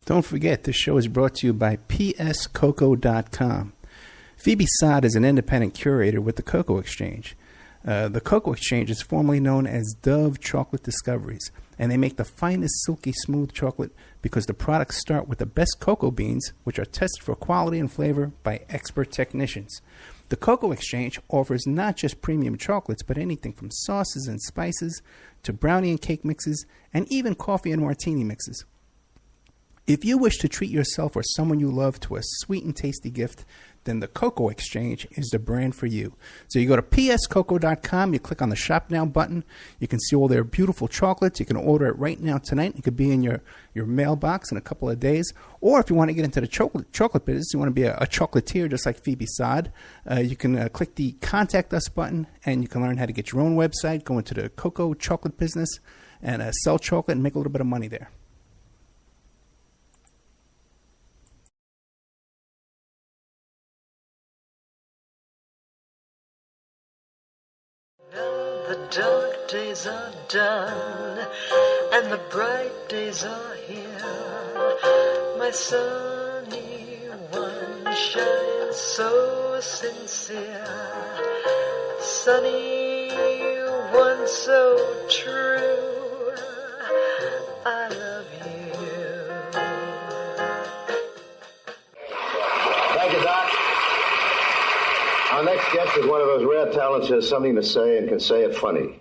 Don't forget, this show is brought to you by pscoco.com. Phoebe Sod is an independent curator with the Cocoa Exchange. The Cocoa Exchange is formerly known as Dove Chocolate Discoveries, and they make the finest silky smooth chocolate because the products start with the best cocoa beans, which are tested for quality and flavor by expert technicians. The Cocoa Exchange offers not just premium chocolates, but anything from sauces and spices to brownie and cake mixes, and even coffee and martini mixes. If you wish to treat yourself or someone you love to a sweet and tasty gift, then the Cocoa Exchange is the brand for you. So you go to pscoco.com, you click on the Shop Now button, you can see all their beautiful chocolates, you can order it right now tonight, it could be in your mailbox in a couple of days, or if you want to get into the chocolate business, you want to be a chocolatier just like Phoebe Sod, you can click the Contact Us button, and you can learn how to get your own website, go into the cocoa chocolate business, and sell chocolate and make a little bit of money there. The dark days are done, and the bright days are here. My sunny one shines so sincere. Sunny one so true. I love you. Thank you, Doc. Our next guest is one of those rare talents who has something to say and can say it funny.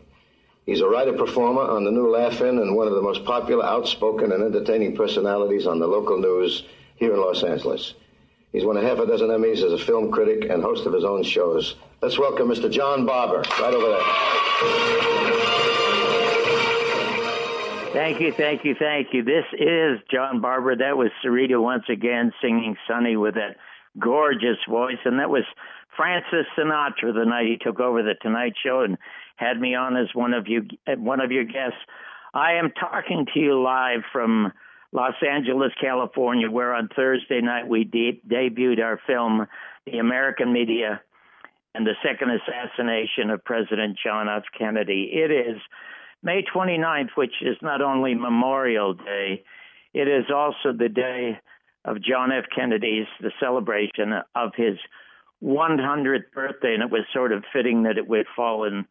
He's a writer-performer on the new Laugh-In and one of the most popular, outspoken, and entertaining personalities on the local news here in Los Angeles. He's won a half a dozen Emmys as a film critic and host of his own shows. Let's welcome Mr. John Barbour, right over there. Thank you. This is John Barbour. That was Sarita once again singing Sunny with that gorgeous voice, and that was Francis Sinatra the night he took over the Tonight Show and had me on as one of your guests. I am talking to you live from Los Angeles, California, where on Thursday night we debuted our film, The American Media and the Second Assassination of President John F. Kennedy. It is May 29th, which is not only Memorial Day, it is also the day of John F. Kennedy's, the celebration of his 100th birthday, and it was sort of fitting that it would fall in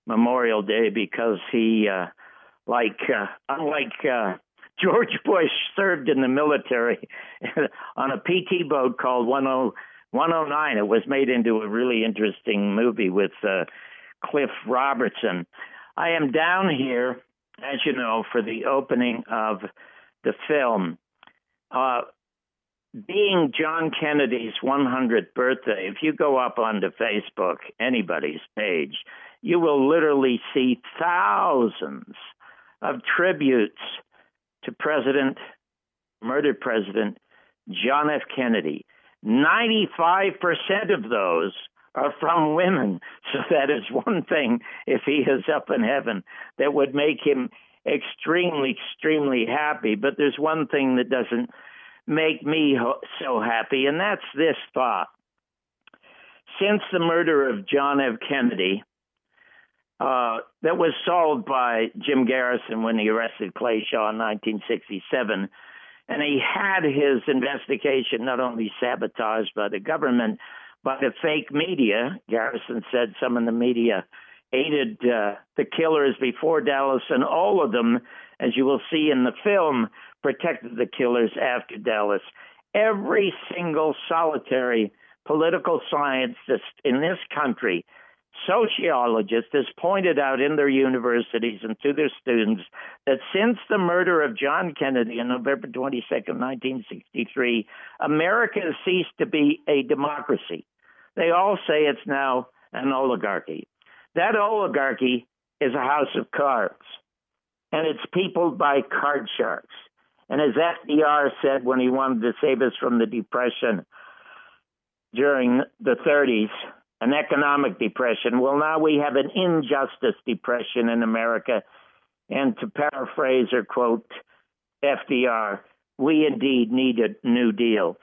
Memorial Day because he, unlike George Bush, served in the military on a PT boat called 109. It was made into a really interesting movie with Cliff Robertson. I am down here, as you know, for the opening of the film. Being John Kennedy's 100th birthday, if you go up onto Facebook, anybody's page, you will literally see thousands of tributes to murdered President John F. Kennedy. 95% of those are from women. So that is one thing, if he is up in heaven, that would make him extremely, extremely happy. But there's one thing that doesn't make me so happy, and that's this thought. Since the murder of John F. Kennedy, that was solved by Jim Garrison when he arrested Clay Shaw in 1967, and he had his investigation not only sabotaged by the government, but the fake media. Garrison said some in the media aided the killers before Dallas, and all of them, as you will see in the film, protected the killers after Dallas. Every single solitary political scientist in this country, sociologist, has pointed out in their universities and to their students that since the murder of John Kennedy on November 22nd, 1963, America has ceased to be a democracy. They all say it's now an oligarchy. That oligarchy is a house of cards, and it's peopled by card sharks. And as FDR said when he wanted to save us from the Depression during the 30s, an economic depression, well, now we have an injustice depression in America. And to paraphrase or quote FDR, we indeed need a new deal.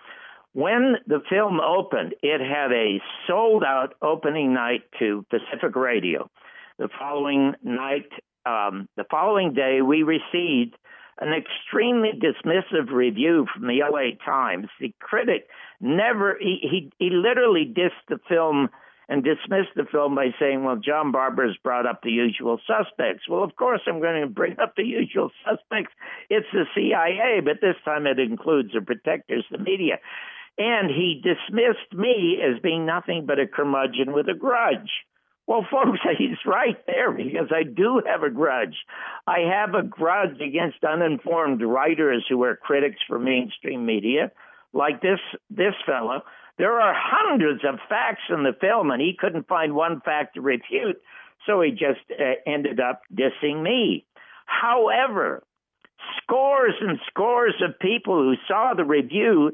When the film opened, it had a sold-out opening night to Pacific Radio. The following day, we received an extremely dismissive review from the LA Times. The critic he literally dissed the film and dismissed the film by saying, well, John Barbour's brought up the usual suspects. Well, of course I'm going to bring up the usual suspects. It's the CIA, but this time it includes the protectors, the media. And he dismissed me as being nothing but a curmudgeon with a grudge. Well, folks, he's right there, because I do have a grudge. I have a grudge against uninformed writers who are critics for mainstream media, like this fellow. There are hundreds of facts in the film, and he couldn't find one fact to refute, so he just ended up dissing me. However, scores and scores of people who saw the review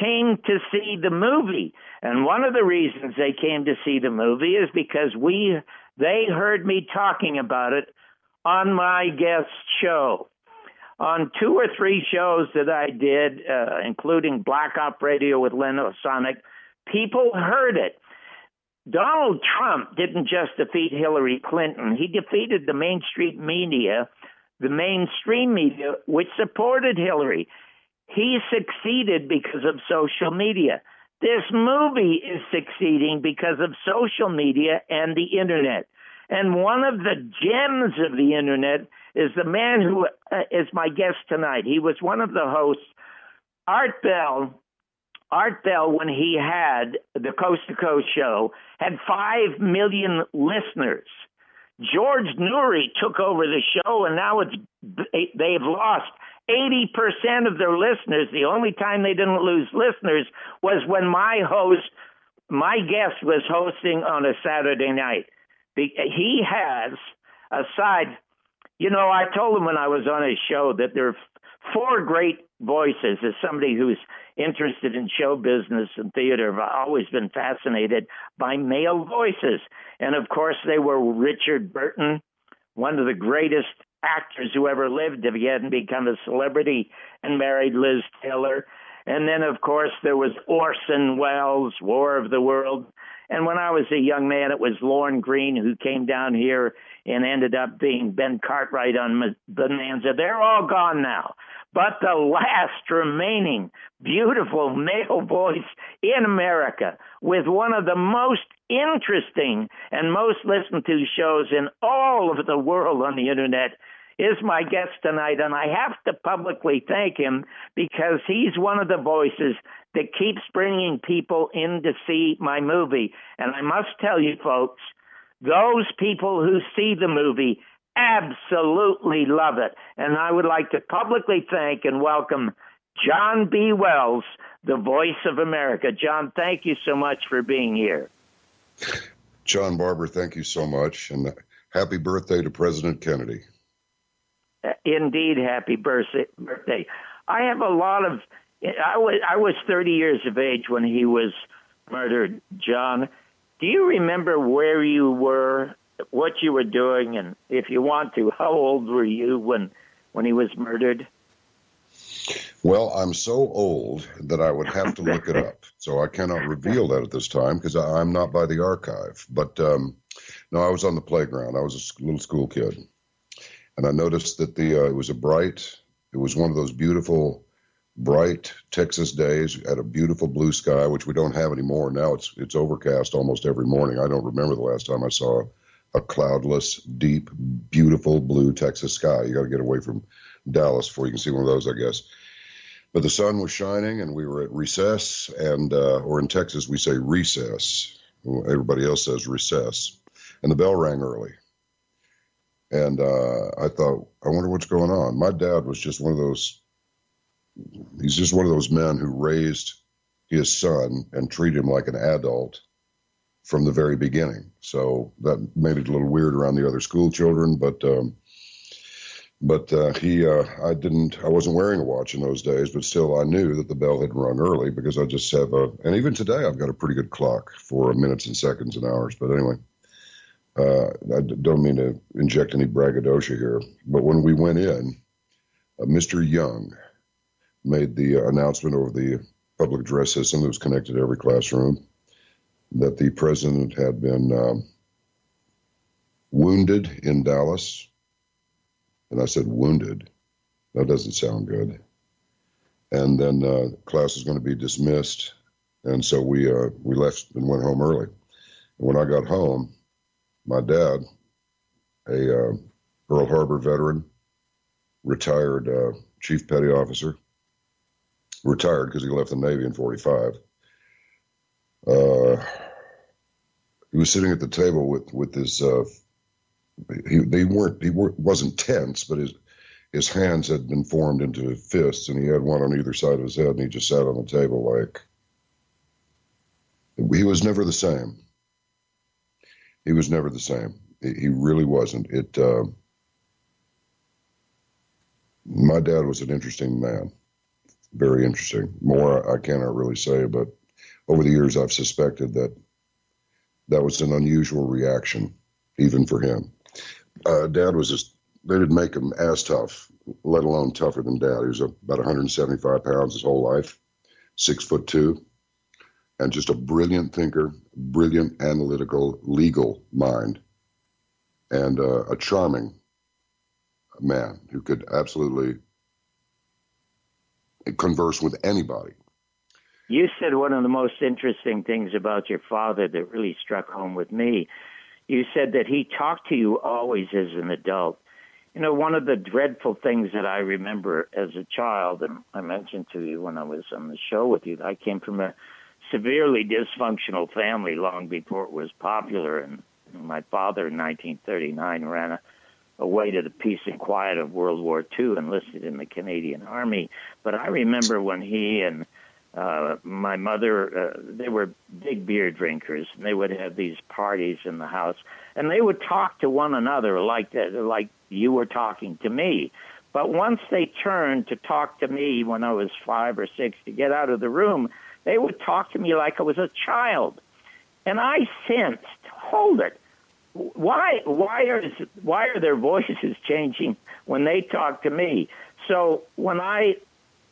came to see the movie. And one of the reasons they came to see the movie is because they heard me talking about it on my guest show. On 2 or 3 shows that I did, including Black Op Radio with Len Osonic, people heard it. Donald Trump didn't just defeat Hillary Clinton. He defeated the mainstream media, which supported Hillary. He succeeded because of social media. This movie is succeeding because of social media and the Internet. And one of the gems of the Internet is the man who is my guest tonight. He was one of the hosts, Art Bell. Art Bell, when he had the Coast to Coast show, had 5 million listeners. George Noory took over the show, and now they've lost 80% of their listeners. The only time they didn't lose listeners was when my guest was hosting on a Saturday night. He has, aside, I told him when I was on his show that there are 4 great voices. As somebody who's interested in show business and theater, I've always been fascinated by male voices. And of course, they were Richard Burton, one of the greatest actors who ever lived if he hadn't become a celebrity and married Liz Taylor. And then, of course, there was Orson Welles, War of the World. And when I was a young man, it was Lorne Greene, who came down here and ended up being Ben Cartwright on Bonanza. They're all gone now. But the last remaining beautiful male voice in America, with one of the most interesting and most listened to shows in all of the world on the Internet, is my guest tonight. And I have to publicly thank him, because he's one of the voices that keeps bringing people in to see my movie. And I must tell you, folks, those people who see the movie absolutely love it. And I would like to publicly thank and welcome John B. Wells, the voice of America. John, thank you so much for being here. John Barbour, thank you so much. And happy birthday to President Kennedy. Indeed, happy birthday. I have a lot of... I was 30 years of age when he was murdered, John. Do you remember where you were, what you were doing, and if you want to, how old were you when he was murdered? Well, I'm so old that I would have to look it up, so I cannot reveal that at this time because I'm not by the archive. But no, I was on the playground. I was a little school kid, and I noticed that it was one of those beautiful, bright Texas days at a beautiful blue sky, which we don't have anymore. Now it's overcast almost every morning. I don't remember the last time I saw a cloudless, deep, beautiful blue Texas sky. You got to get away from Dallas before you can see one of those, I guess. But the sun was shining, and we were at recess, or in Texas we say recess. Everybody else says recess. And the bell rang early. And I thought, I wonder what's going on. My dad was just he's just one of those men who raised his son and treated him like an adult from the very beginning. So that made it a little weird around the other school children, but I wasn't wearing a watch in those days, but still I knew that the bell had rung early because I just have and even today I've got a pretty good clock for minutes and seconds and hours. But anyway, I don't mean to inject any braggadocio here, but when we went in, Mr. Young made the announcement over the public address system that was connected to every classroom that the president had been wounded in Dallas. And I said wounded. That doesn't sound good. And then class was going to be dismissed, and so we left and went home early. And when I got home, my dad, a Pearl Harbor veteran, retired chief petty officer, retired because he left the Navy in 45. He was sitting at the table with his. He wasn't tense, but his hands had been formed into fists, and he had one on either side of his head, and he just sat on the table like he was never the same. He was never the same. He really wasn't. My dad was an interesting man, very interesting. More I cannot really say, but over the years I've suspected that was an unusual reaction, even for him. Dad was just, they didn't make him as tough, let alone tougher than Dad. He was about 175 pounds his whole life, 6'2", and just a brilliant thinker, brilliant analytical, legal mind, and a charming man who could absolutely converse with anybody. You said one of the most interesting things about your father that really struck home with me. You said that he talked to you always as an adult. You know, one of the dreadful things that I remember as a child, and I mentioned to you when I was on the show with you, I came from a severely dysfunctional family long before it was popular. And my father in 1939 ran away to the peace and quiet of World War II, enlisted in the Canadian Army. But I remember when he and my mother, they were big beer drinkers, and they would have these parties in the house, and they would talk to one another like that, like you were talking to me. But once they turned to talk to me when I was 5 or 6 to get out of the room, they would talk to me like I was a child. And I sensed, hold it, why are their voices changing when they talk to me? So when I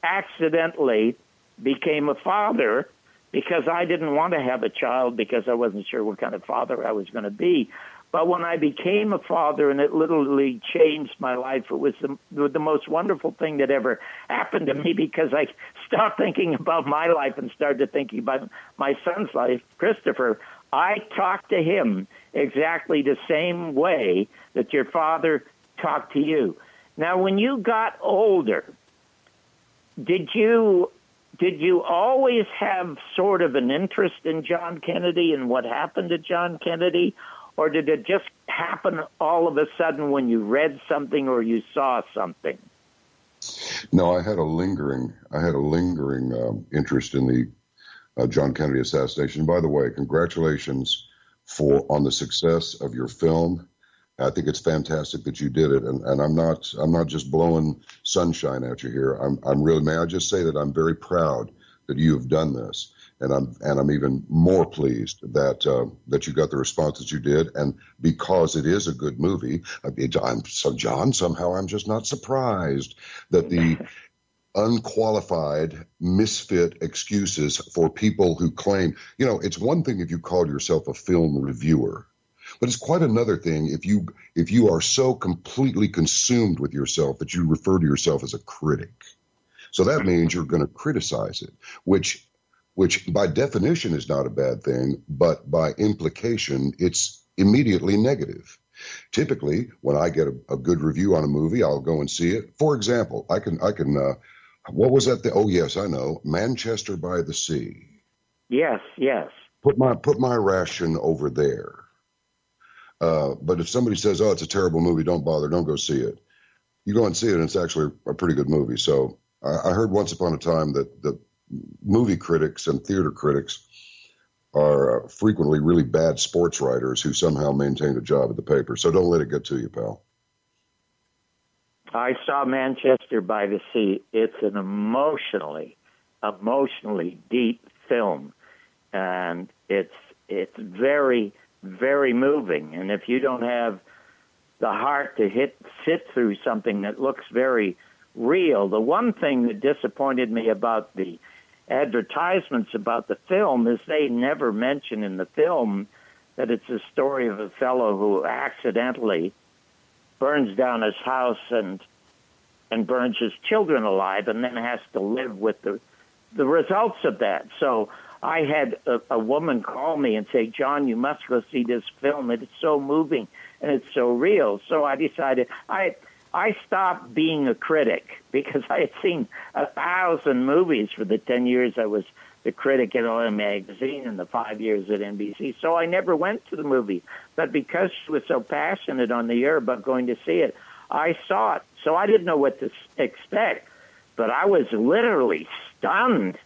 accidentally became a father, because I didn't want to have a child because I wasn't sure what kind of father I was going to be. But when I became a father and it literally changed my life, it was the most wonderful thing that ever happened to me, because I stopped thinking about my life and started thinking about my son's life, Christopher. I talked to him exactly the same way that your father talked to you. Now, when you got older, did you always have sort of an interest in John Kennedy and what happened to John Kennedy? Or did it just happen all of a sudden when you read something or you saw something? No, I had a lingering interest in the John Kennedy assassination. By the way, congratulations on the success of your film. I think it's fantastic that you did it, and I'm not just blowing sunshine at you here. I'm really, may I just say that I'm very proud that you have done this, and I'm even more pleased that you got the response that you did, and because it is a good movie, somehow I'm just not surprised that the unqualified misfit excuses for people who claim, it's one thing if you call yourself a film reviewer. But it's quite another thing if you are so completely consumed with yourself that you refer to yourself as a critic. So that means you're going to criticize it, which by definition is not a bad thing, but by implication, it's immediately negative. Typically, when I get a good review on a movie, I'll go and see it. For example, I can. What was that? Oh, yes, I know. Manchester by the Sea. Yes. Put my ration over there. But if somebody says, "Oh, it's a terrible movie, don't bother, don't go see it," you go and see it, and it's actually a pretty good movie. So I heard once upon a time that the movie critics and theater critics are frequently really bad sports writers who somehow maintain a job at the paper. So don't let it get to you, pal. I saw Manchester by the Sea. It's an emotionally deep film, and it's very, very moving. And if you don't have the heart to sit through something that looks very real, the one thing that disappointed me about the advertisements about the film is they never mention in the film that it's a story of a fellow who accidentally burns down his house and and burns his children alive, and then has to live with the results of that. So I had a woman call me and say, John, you must go see this film. It's so moving and it's so real. So I decided I stopped being a critic because I had seen 1,000 movies for the 10 years I was the critic at LA Magazine and the 5 years at NBC. So I never went to the movie. But because she was so passionate on the air about going to see it, I saw it. So I didn't know what to expect. But I was literally stunned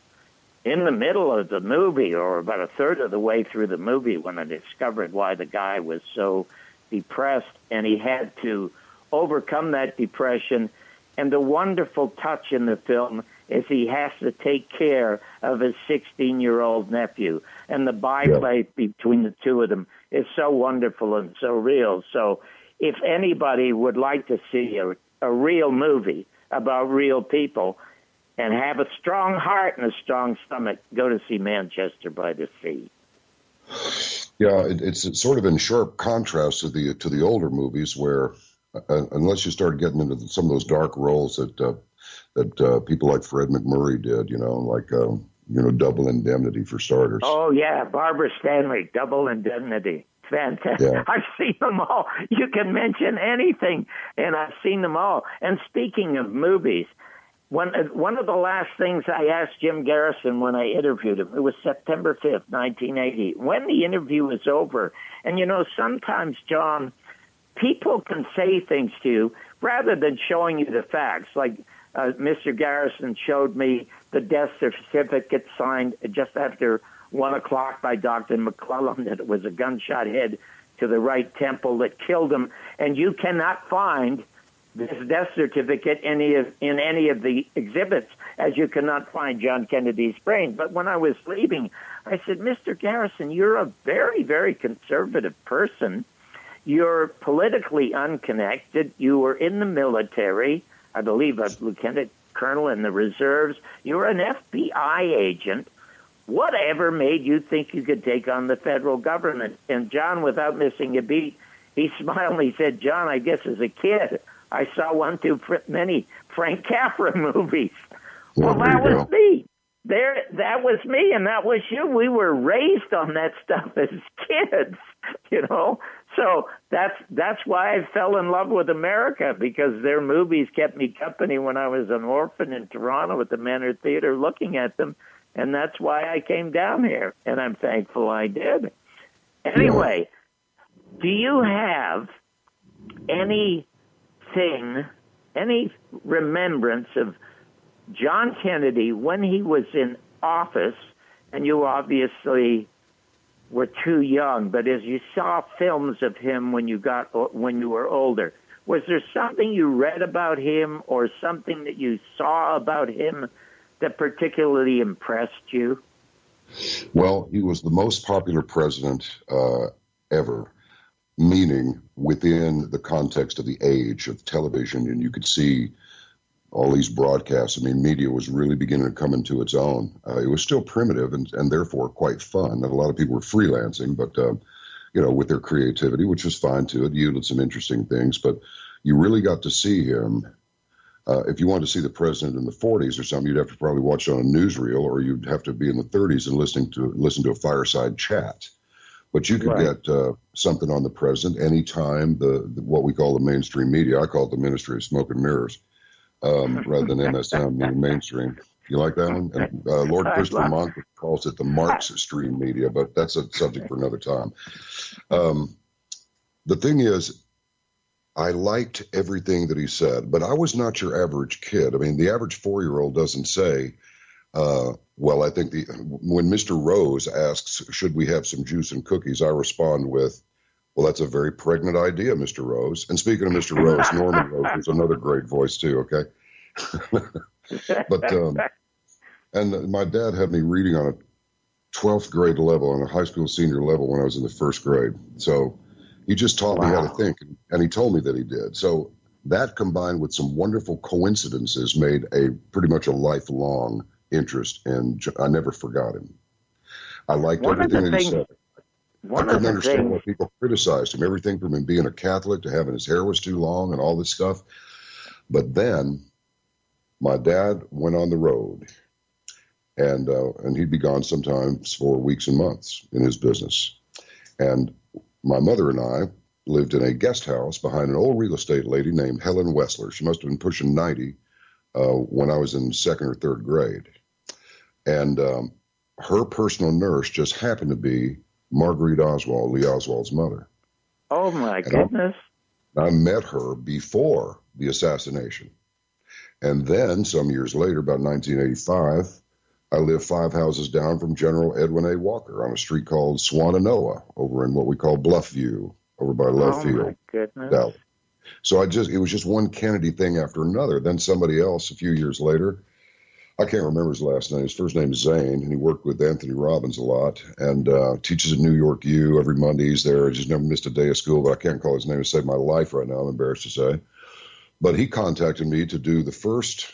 in the middle of the movie, or about a third of the way through the movie, when I discovered why the guy was so depressed, and he had to overcome that depression. And the wonderful touch in the film is he has to take care of his 16-year-old nephew. And the byplay between the two of them is so wonderful and so real. So if anybody would like to see a real movie about real people and have a strong heart and a strong stomach, go to see Manchester by the Sea. Yeah, it's sort of in sharp contrast to the older movies where, unless you start getting into some of those dark roles that people like Fred McMurray did, like Double Indemnity for starters. Oh yeah, Barbara Stanwyck, Double Indemnity. Fantastic. Yeah. I've seen them all. You can mention anything, and I've seen them all. And speaking of movies, one of the last things I asked Jim Garrison when I interviewed him, it was September 5th, 1980, when the interview was over. And, sometimes, John, people can say things to you rather than showing you the facts. Like Mr. Garrison showed me the death certificate signed just after 1 o'clock by Dr. McClellan that it was a gunshot hit to the right temple that killed him. And you cannot find this death certificate in any of the exhibits, as you cannot find John Kennedy's brain. But when I was leaving, I said, Mr. Garrison, you're a very, very conservative person. You're politically unconnected. You were in the military, I believe a lieutenant colonel in the reserves. You were an FBI agent. Whatever made you think you could take on the federal government? And John, without missing a beat, he smiled and he said, John, I guess as a kid, I saw one too many Frank Capra movies. Well, that was me. That was me, and that was you. We were raised on that stuff as kids, So that's why I fell in love with America, because their movies kept me company when I was an orphan in Toronto at the Manor Theater looking at them, and that's why I came down here, and I'm thankful I did. Anyway, do you have any remembrance of John Kennedy when he was in office, and you obviously were too young, but as you saw films of him when you were older, was there something you read about him or something that you saw about him that particularly impressed you? Well, he was the most popular president ever, meaning within the context of the age of television, and you could see all these broadcasts. I mean, media was really beginning to come into its own. It was still primitive and therefore quite fun. And a lot of people were freelancing, but, with their creativity, which was fine too. It yielded some interesting things, but you really got to see him. If you wanted to see the president in the 40s or something, you'd have to probably watch it on a newsreel, or you'd have to be in the 30s and listen to a fireside chat. But you could get something on the president anytime what we call the mainstream media. I call it the Ministry of Smoke and Mirrors, rather than MSM, meaning mainstream. You like that one? And Lord Christopher Monk calls it the Marx stream media, but that's a subject for another time. The thing is, I liked everything that he said, but I was not your average kid. I mean, the average 4-year-old doesn't say, well, I think when Mr. Rose asks, should we have some juice and cookies, I respond with, well, that's a very pregnant idea, Mr. Rose. And speaking of Mr. Rose, Norman Rose is another great voice too, okay? But, and my dad had me reading on a 12th grade level, on a high school senior level when I was in the 1st grade. So he just taught me how to think, and he told me that he did. So that combined with some wonderful coincidences made pretty much a lifelong interest, and I never forgot him. I liked everything that he said. I couldn't understand why people criticized him, everything from him being a Catholic to having his hair was too long and all this stuff. But then my dad went on the road, and he'd be gone sometimes for weeks and months in his business. And my mother and I lived in a guest house behind an old real estate lady named Helen Wessler. She must have been pushing 90 when I was in second or third grade. And her personal nurse just happened to be Marguerite Oswald, Lee Oswald's mother. Oh, my goodness. I met her before the assassination. And then some years later, about 1985, I lived 5 houses down from General Edwin A. Walker on a street called Swannanoa over in what we call Bluffview, over by Love Field. Oh, my goodness. Dallas. So it was just one Kennedy thing after another. Then somebody else a few years later, I can't remember his last name. His first name is Zane, and he worked with Anthony Robbins a lot and teaches at New York U every Monday. He's there. He's never missed a day of school, but I can't call his name to save my life right now, I'm embarrassed to say. But he contacted me to do the first,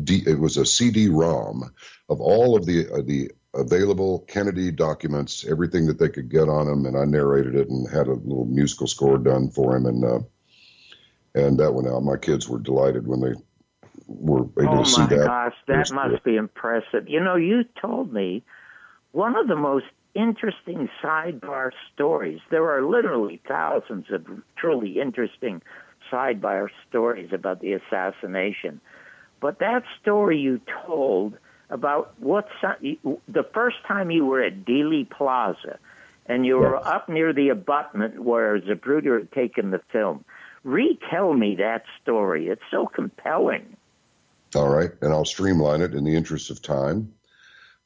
it was a CD-ROM of all of the available Kennedy documents, everything that they could get on him, and I narrated it and had a little musical score done for him, and that went out. My kids were delighted when they were able to see that. Oh, my gosh, that must be impressive. You know, you told me one of the most interesting sidebar stories. There are literally thousands of truly interesting sidebar stories about the assassination. But that story you told about the first time you were at Dealey Plaza, and you were up near the abutment where Zapruder had taken the film. Retell me that story. It's so compelling. All right, and I'll streamline it in the interest of time.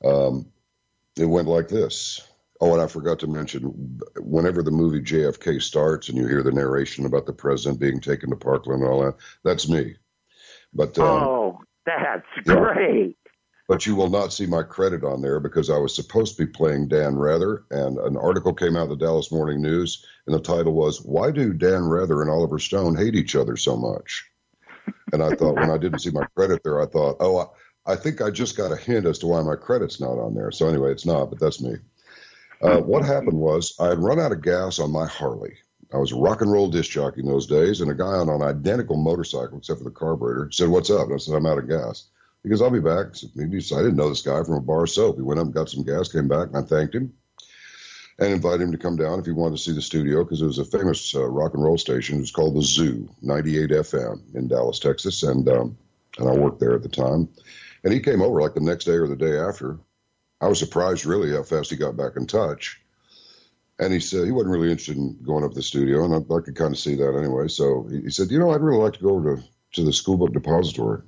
It went like this. Oh, and I forgot to mention, whenever the movie JFK starts and you hear the narration about the president being taken to Parkland and all that, that's me. But that's great. But you will not see my credit on there because I was supposed to be playing Dan Rather, and an article came out of the Dallas Morning News, and the title was, "Why do Dan Rather and Oliver Stone hate each other so much?" And I thought, when I didn't see my credit there, I thought, I think I just got a hint as to why my credit's not on there. So anyway, it's not, but that's me. What happened was I had run out of gas on my Harley. I was a rock and roll disc jockey in those days, and a guy on an identical motorcycle, except for the carburetor, said, "What's up?" And I said, "I'm out of gas." He goes, "I'll be back." I didn't know this guy from a bar of soap. He went up and got some gas, came back, and I thanked him and invited him to come down if he wanted to see the studio, because it was a famous rock and roll station. It was called the Zoo, 98 FM in Dallas, Texas, and I worked there at the time. And he came over like the next day or the day after. I was surprised, really, how fast he got back in touch. And he said he wasn't really interested in going up to the studio, and I could kind of see that anyway. So he said, I'd really like to go over to the school book depository.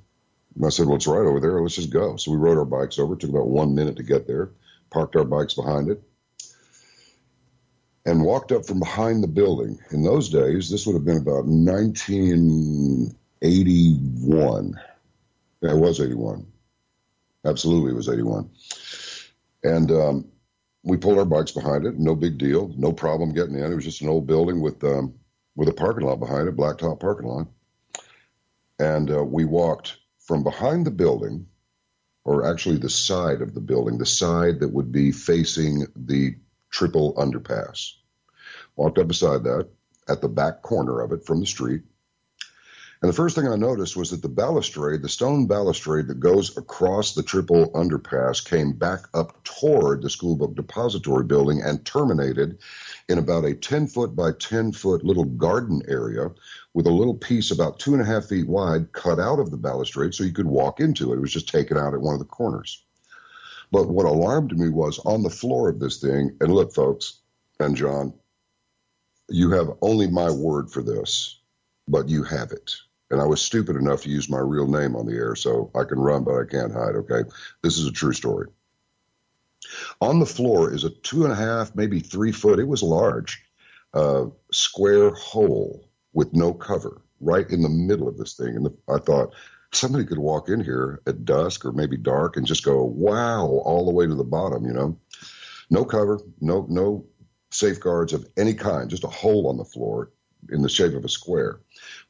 And I said, "Well, it's right over there. Let's just go." So we rode our bikes over. It took about 1 minute to get there, parked our bikes behind it, and walked up from behind the building. In those days, this would have been about 1981. Yeah, it was 81. Absolutely, it was 81. And we pulled our bikes behind it. No big deal. No problem getting in. It was just an old building with a parking lot behind it, blacktop parking lot. And we walked from behind the building, or actually the side of the building, the side that would be facing the triple underpass. Walked up beside that, at the back corner of it from the street. And the first thing I noticed was that the stone balustrade that goes across the triple underpass came back up toward the school book depository building and terminated in about a 10-foot by 10-foot little garden area with a little piece about 2.5 feet wide cut out of the balustrade so you could walk into it. It was just taken out at one of the corners. But what alarmed me was on the floor of this thing, and look, folks, and John, you have only my word for this, but you have it. And I was stupid enough to use my real name on the air, so I can run, but I can't hide, okay? This is a true story. On the floor is a 2.5, maybe 3 foot, it was large, square hole with no cover right in the middle of this thing. And I thought, somebody could walk in here at dusk or maybe dark and just go, wow, all the way to the bottom, No cover, no safeguards of any kind, just a hole on the floor in the shape of a square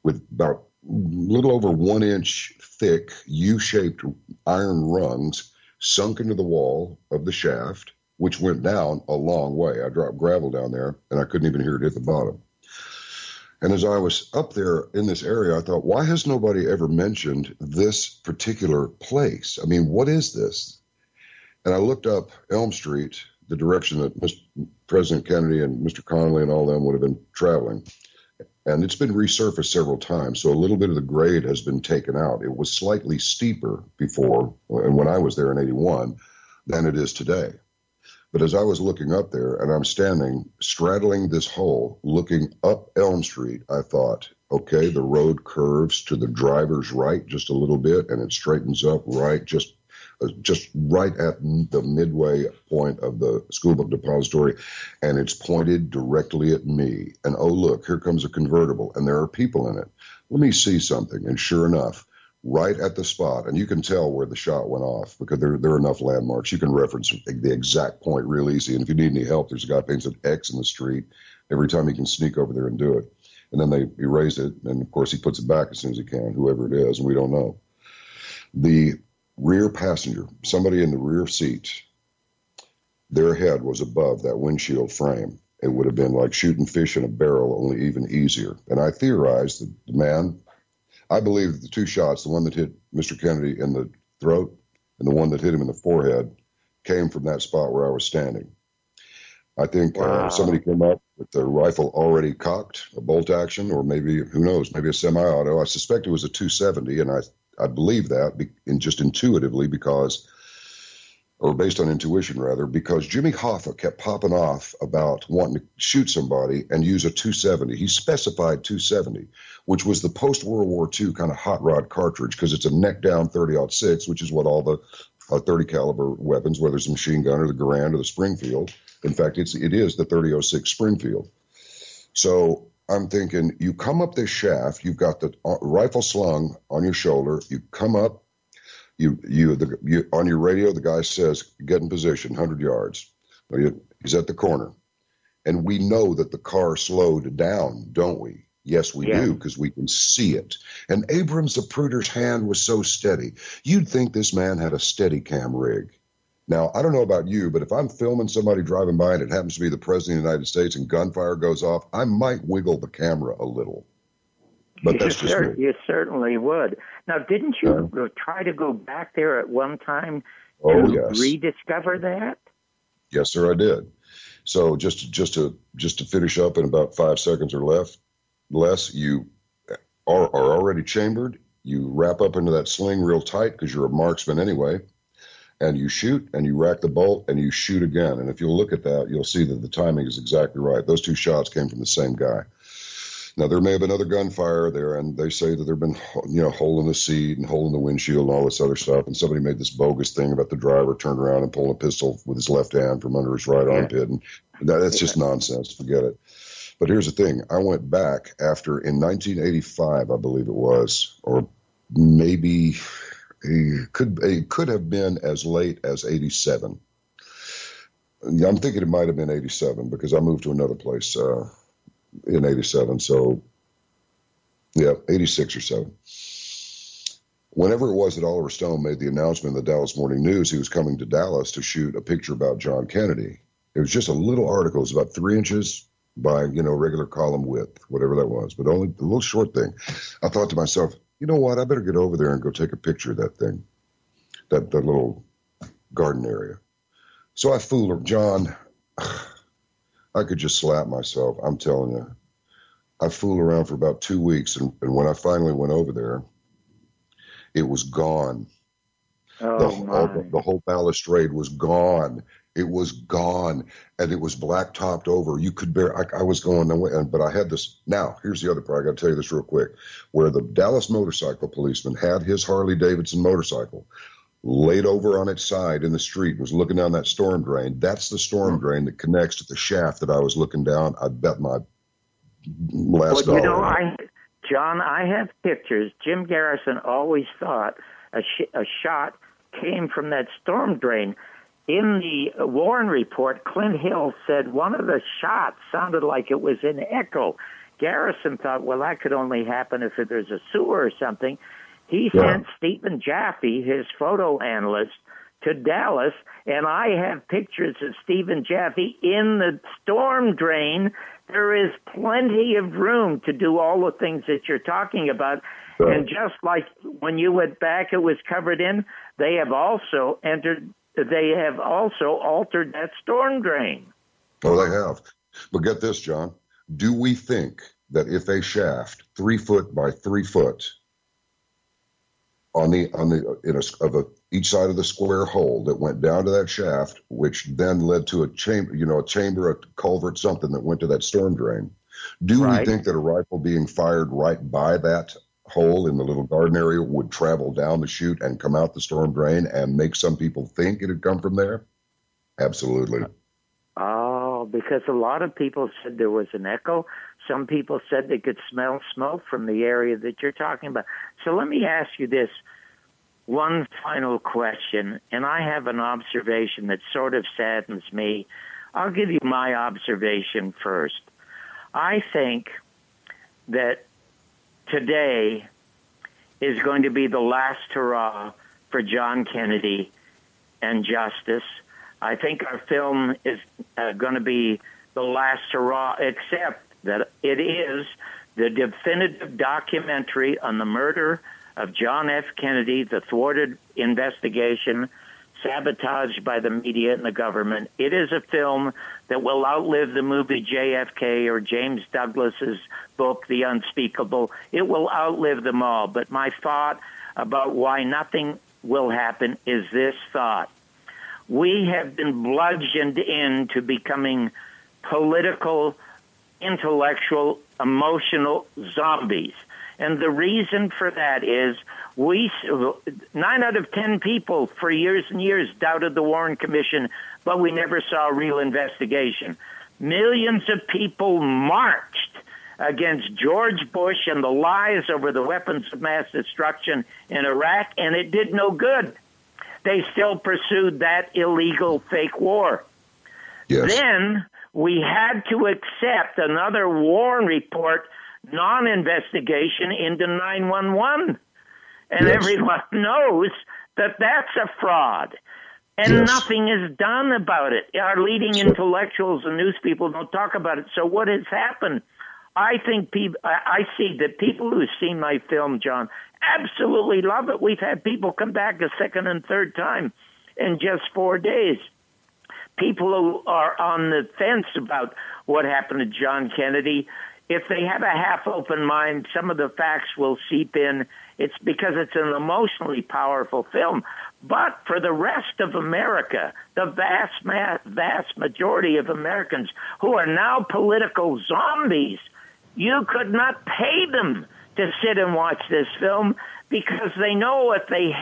with about a little over 1 inch thick U-shaped iron rungs sunk into the wall of the shaft, which went down a long way. I dropped gravel down there, and I couldn't even hear it hit the bottom. And as I was up there in this area, I thought, why has nobody ever mentioned this particular place? I mean, what is this? And I looked up Elm Street, the direction that President Kennedy and Mr. Connolly and all them would have been traveling. And it's been resurfaced several times, so a little bit of the grade has been taken out. It was slightly steeper before, and when I was there in 81, than it is today. But as I was looking up there, and I'm standing, straddling this hole, looking up Elm Street, I thought, okay, the road curves to the driver's right just a little bit, and it straightens up right, just right at the midway point of the school book depository, and it's pointed directly at me. And oh, look, here comes a convertible, and there are people in it. Let me see something. And sure enough, right at the spot, and you can tell where the shot went off because there are enough landmarks. You can reference the exact point real easy. And if you need any help, there's a guy paints an X in the street every time he can sneak over there and do it. And then they erase it, and of course he puts it back as soon as he can, whoever it is, and we don't know. The rear passenger, somebody in the rear seat, their head was above that windshield frame. It would have been like shooting fish in a barrel, only even easier. And I theorized that the man, I believe that the two shots, the one that hit Mr. Kennedy in the throat and the one that hit him in the forehead, came from that spot where I was standing. I think somebody came up with the rifle already cocked, a bolt action, or maybe, who knows, maybe a semi-auto. I suspect it was a 270, and I believe that just intuitively because, or based on intuition rather, because Jimmy Hoffa kept popping off about wanting to shoot somebody and use a 270. He specified 270, which was the post-World War II kind of hot rod cartridge because it's a neck-down 30-06, which is what all the 30 caliber weapons, whether it's a machine gun or the Garand or the Springfield. In fact, it is the 30-06 Springfield. So I'm thinking, you come up this shaft, you've got the rifle slung on your shoulder, you come up, you on your radio, the guy says, get in position, 100 yards. He's at the corner. And we know that the car slowed down, don't we? Yes, we do, because we can see it. And Abrams Zapruder's hand was so steady. You'd think this man had a Steadicam rig. Now, I don't know about you, but if I'm filming somebody driving by and it happens to be the President of the United States and gunfire goes off, I might wiggle the camera a little. But that's just me. You certainly would. Now, didn't you try to go back there at one time to rediscover that? Yes, sir, I did. So just to finish up in about 5 seconds or less, you are already chambered. You wrap up into that sling real tight because you're a marksman anyway. And you shoot, and you rack the bolt, and you shoot again. And if you'll look at that, you'll see that the timing is exactly right. Those two shots came from the same guy. Now, there may have been other gunfire there, and they say that there have been, hole in the seat and hole in the windshield and all this other stuff. And somebody made this bogus thing about the driver turned around and pulled a pistol with his left hand from under his right armpit. And that's just nonsense. Forget it. But here's the thing. I went back after, in 1985, I believe it was, or maybe... It could have been as late as 87. I'm thinking it might have been 87 because I moved to another place in 87. So, 86 or so. Whenever it was that Oliver Stone made the announcement in the Dallas Morning News he was coming to Dallas to shoot a picture about John Kennedy, it was just a little article. It was about 3 inches by, regular column width, whatever that was, but only a little short thing. I thought to myself, you know what? I better get over there and go take a picture of that thing, that little garden area. So I fooled her. John, I could just slap myself. I'm telling you. I fooled around for about 2 weeks, and when I finally went over there, it was gone. The whole balustrade was gone. It was gone, and it was black topped over. You could I was going away, but I had this. Now, here's the other part. I got to tell you this real quick. Where the Dallas motorcycle policeman had his Harley Davidson motorcycle laid over on its side in the street, was looking down that storm drain. That's the storm drain that connects to the shaft that I was looking down. I bet my last dollar. John, I have pictures. Jim Garrison always thought a shot came from that storm drain. In the Warren report, Clint Hill said one of the shots sounded like it was an echo. Garrison thought, well, that could only happen if there's a sewer or something. He sent Stephen Jaffe, his photo analyst, to Dallas, and I have pictures of Stephen Jaffe in the storm drain there is plenty of room to do all the things that you're talking about. Right. And just like when you went back, it was covered in, they have also altered that storm drain. Oh, they have. But get this, John. Do we think that if a shaft 3 foot by 3 foot each side of the square hole that went down to that shaft, which then led to a chamber, a culvert, something that went to that storm drain, do we think that a rifle being fired right by that hole in the little garden area would travel down the chute and come out the storm drain and make some people think it had come from there? Absolutely. Oh, because a lot of people said there was an echo. Some people said they could smell smoke from the area that you're talking about. So let me ask you this one final question, and I have an observation that sort of saddens me. I'll give you my observation first. I think that today is going to be the last hurrah for John Kennedy and justice. I think our film is going to be the last hurrah, except that it is the definitive documentary on the murder of John F. Kennedy, the thwarted investigation, sabotaged by the media and the government. It is a film that will outlive the movie JFK or James Douglas's book, The Unspeakable. It will outlive them all. But my thought about why nothing will happen is this thought. We have been bludgeoned into becoming political, intellectual, emotional zombies. And the reason for that is 9 out of 10 people for years and years doubted the Warren Commission, but we never saw a real investigation. Millions of people marched against George Bush and the lies over the weapons of mass destruction in Iraq, and it did no good. They still pursued that illegal fake war. Yes. Then we had to accept another Warren report, non-investigation into 911. And Yes. everyone knows that that's a fraud. And Yes. nothing is done about it. Our leading intellectuals and news people don't talk about it. So what has happened? I see that people who've seen my film, John, absolutely love it. We've had people come back a second and third time in just 4 days. People who are on the fence about what happened to John Kennedy, if they have a half-open mind, some of the facts will seep in. It's because it's an emotionally powerful film. But for the rest of America, the vast majority of Americans who are now political zombies, you could not pay them to sit and watch this film because they know if they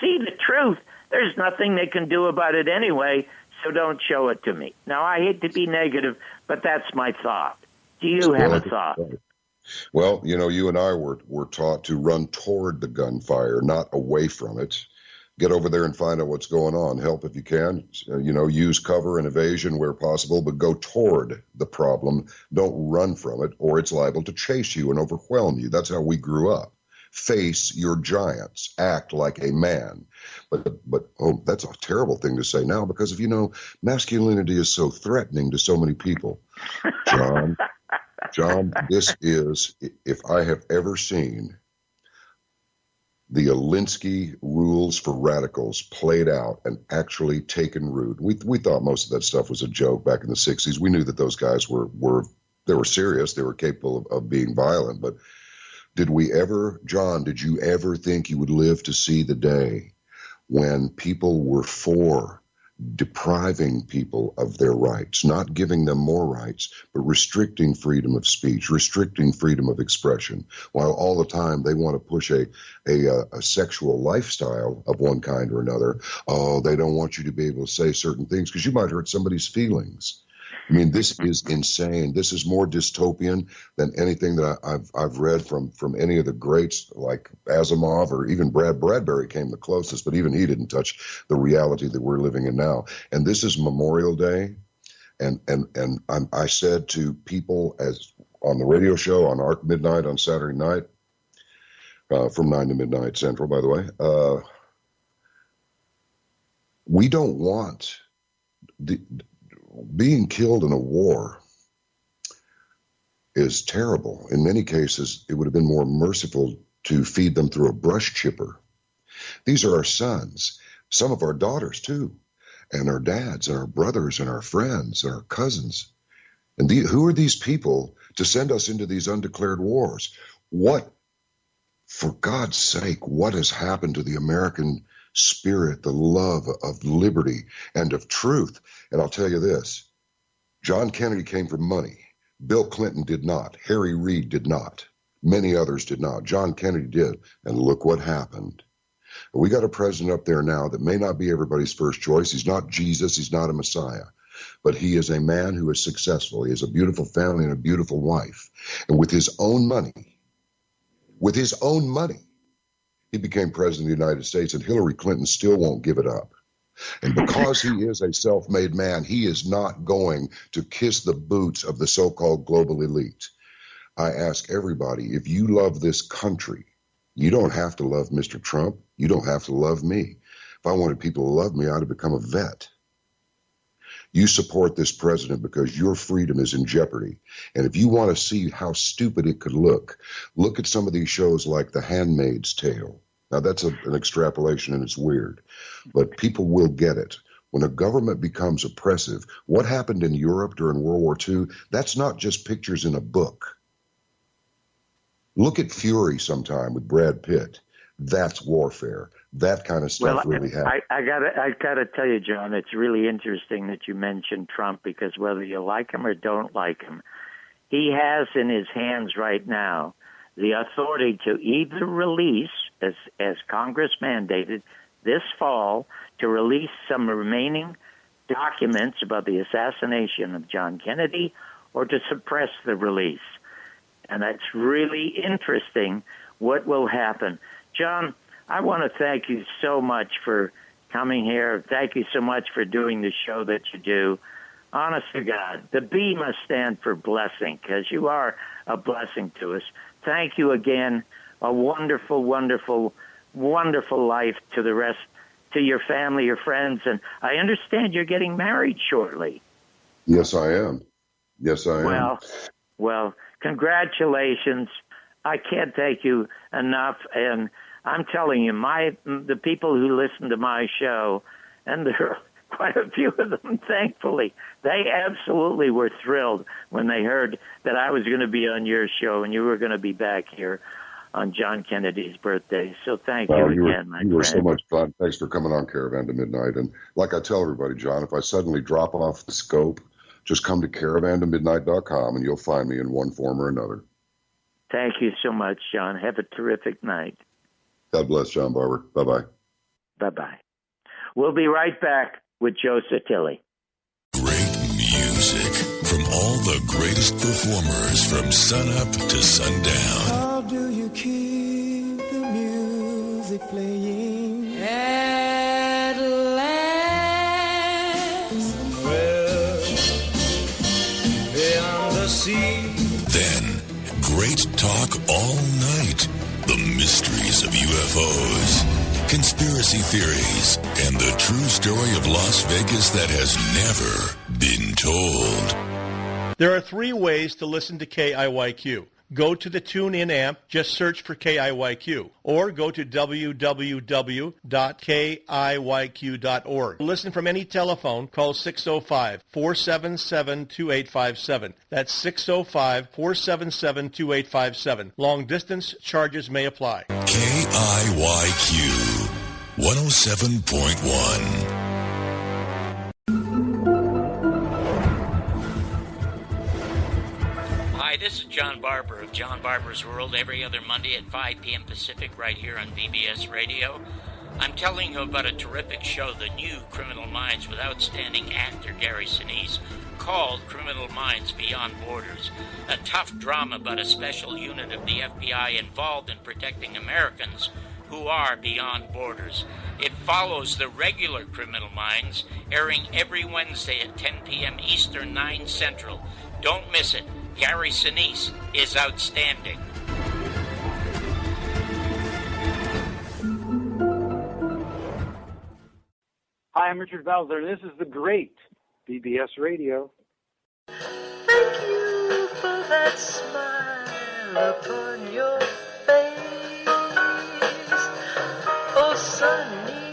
see the truth, there's nothing they can do about it anyway, so don't show it to me. Now, I hate to be negative, but that's my thought. Do you have a thought? Well, you and I were taught to run toward the gunfire, not away from it. Get over there and find out what's going on. Help if you can. Use cover and evasion where possible, but go toward the problem. Don't run from it, or it's liable to chase you and overwhelm you. That's how we grew up. Face your giants. Act like a man. But that's a terrible thing to say now because masculinity is so threatening to so many people. John, this is, if I have ever seen the Alinsky rules for radicals played out and actually taken root. We thought most of that stuff was a joke back in the 60s. We knew that those guys were serious. They were capable of being violent. But did you ever think you would live to see the day when people were for depriving people of their rights, not giving them more rights, but restricting freedom of speech, restricting freedom of expression, while all the time they want to push a sexual lifestyle of one kind or another? Oh, they don't want you to be able to say certain things because you might hurt somebody's feelings. I mean, this is insane. This is more dystopian than anything that I've read from any of the greats like Asimov or even Bradbury came the closest, but even he didn't touch the reality that we're living in now. And this is Memorial Day, and I said to people as on the radio show on Arc Midnight on Saturday night, from 9 to midnight Central, by the way, we don't want being killed in a war is terrible. In many cases, it would have been more merciful to feed them through a brush chipper. These are our sons, some of our daughters too, and our dads and our brothers and our friends and our cousins. And who are these people to send us into these undeclared wars? What, for God's sake, what has happened to the American spirit, the love of liberty and of truth? And I'll tell you this, John Kennedy came from money. Bill Clinton did not. Harry Reid did not. Many others did not. John Kennedy did. And look what happened. We got a president up there now that may not be everybody's first choice. He's not Jesus. He's not a Messiah. But he is a man who is successful. He has a beautiful family and a beautiful wife. And with his own money, he became president of the United States, and Hillary Clinton still won't give it up. And because he is a self-made man, he is not going to kiss the boots of the so-called global elite. I ask everybody, if you love this country, you don't have to love Mr. Trump. You don't have to love me. If I wanted people to love me, I'd have become a vet. You support this president because your freedom is in jeopardy. And if you want to see how stupid it could look at some of these shows like The Handmaid's Tale. Now, that's an extrapolation, and it's weird. But people will get it. When a government becomes oppressive, what happened in Europe during World War II, that's not just pictures in a book. Look at Fury sometime with Brad Pitt. That's warfare. That kind of stuff really happens. I gotta tell you, John, it's really interesting that you mentioned Trump, because whether you like him or don't like him, he has in his hands right now the authority to either release, as Congress mandated this fall, to release some remaining documents about the assassination of John Kennedy, or to suppress the release. And that's really interesting what will happen. John, I want to thank you so much for coming here. Thank you so much for doing the show that you do. Honest to God, the B must stand for blessing, because you are a blessing to us. Thank you again. A wonderful, wonderful, wonderful life to the rest, to your family, your friends. And I understand you're getting married shortly. Yes, I am. Yes, I am. Well, congratulations. I can't thank you enough. And I'm telling you, the people who listen to my show, and there are quite a few of them, thankfully, they absolutely were thrilled when they heard that I was going to be on your show and you were going to be back here on John Kennedy's birthday. So thank you again, my friend. You were so much fun. Thanks for coming on Caravan to Midnight. And like I tell everybody, John, if I suddenly drop off the scope, just come to caravantomidnight.com and you'll find me in one form or another. Thank you so much, John. Have a terrific night. God bless, John Barbour. Bye-bye. Bye-bye. We'll be right back with Joe Satilli. Great music from all the greatest performers from sunup to sundown. How do you keep the music playing? At last, well, beyond the sea. Then, great talk all night. The mysteries of UFOs, conspiracy theories, and the true story of Las Vegas that has never been told. There are 3 ways to listen to KIYQ. Go to the TuneIn app, just search for KIYQ, or go to www.kiyq.org. Listen from any telephone, call 605-477-2857. That's 605-477-2857. Long distance charges may apply. KIYQ 107.1. Hi, this is John Barbour of John Barbour's World every other Monday at 5 p.m. Pacific right here on VBS Radio. I'm telling you about a terrific show, The New Criminal Minds, with outstanding actor Gary Sinise, called Criminal Minds Beyond Borders. A tough drama about a special unit of the FBI involved in protecting Americans who are beyond borders. It follows the regular Criminal Minds, airing every Wednesday at 10 p.m. Eastern, 9 Central. Don't miss it. Gary Sinise is outstanding. Hi, I'm Richard Belzer. This is the great BBS Radio. Thank you for that smile. look on your face, oh Sunny.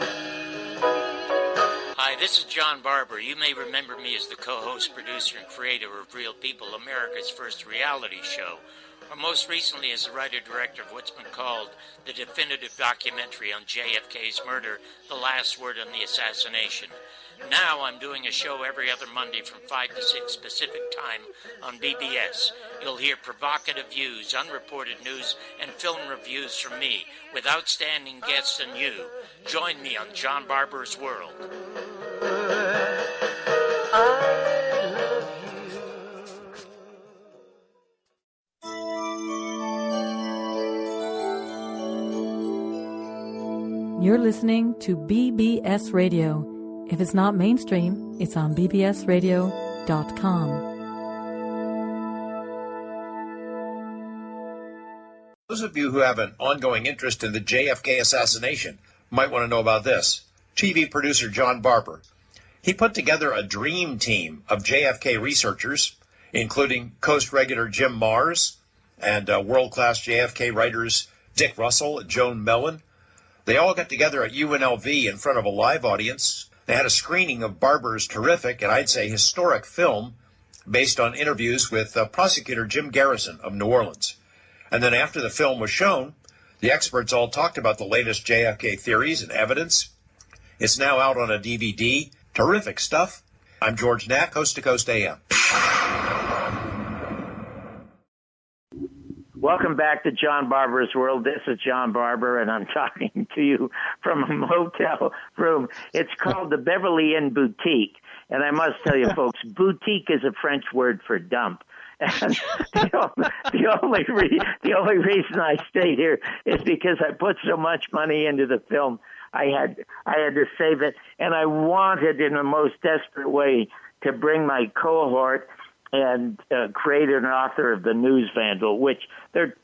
Hi, this is John Barbour. You may remember me as the co-host, producer, and creator of Real People, America's first reality show, or most recently as the writer-director of what's been called the definitive documentary on JFK's murder, The Last Word on the Assassination. Now I'm doing a show every other Monday from 5 to 6 Pacific Time on BBS. You'll hear provocative views, unreported news, and film reviews from me with outstanding guests and you. Join me on John Barbour's World. You're listening to BBS Radio. If it's not mainstream, it's on bbsradio.com. Those of you who have an ongoing interest in the JFK assassination might want to know about this. TV producer John Barbour. He put together a dream team of JFK researchers, including Coast regular Jim Mars and world-class JFK writers Dick Russell and Joan Mellon. They all got together at UNLV in front of a live audience. They had a screening of Barbour's terrific and I'd say historic film based on interviews with prosecutor Jim Garrison of New Orleans. And then after the film was shown, the experts all talked about the latest JFK theories and evidence. It's now out on a DVD. Terrific stuff. I'm George Knack, Coast to Coast AM. Welcome back to John Barbour's World. This is John Barbour, and I'm talking to you from a motel room. It's called the Beverly Inn Boutique, and I must tell you, folks, boutique is a French word for dump. And the only reason I stayed here is because I put so much money into the film. I had to save it, and I wanted, in the most desperate way, to bring my cohort and creator and author of the News Vandal, which there are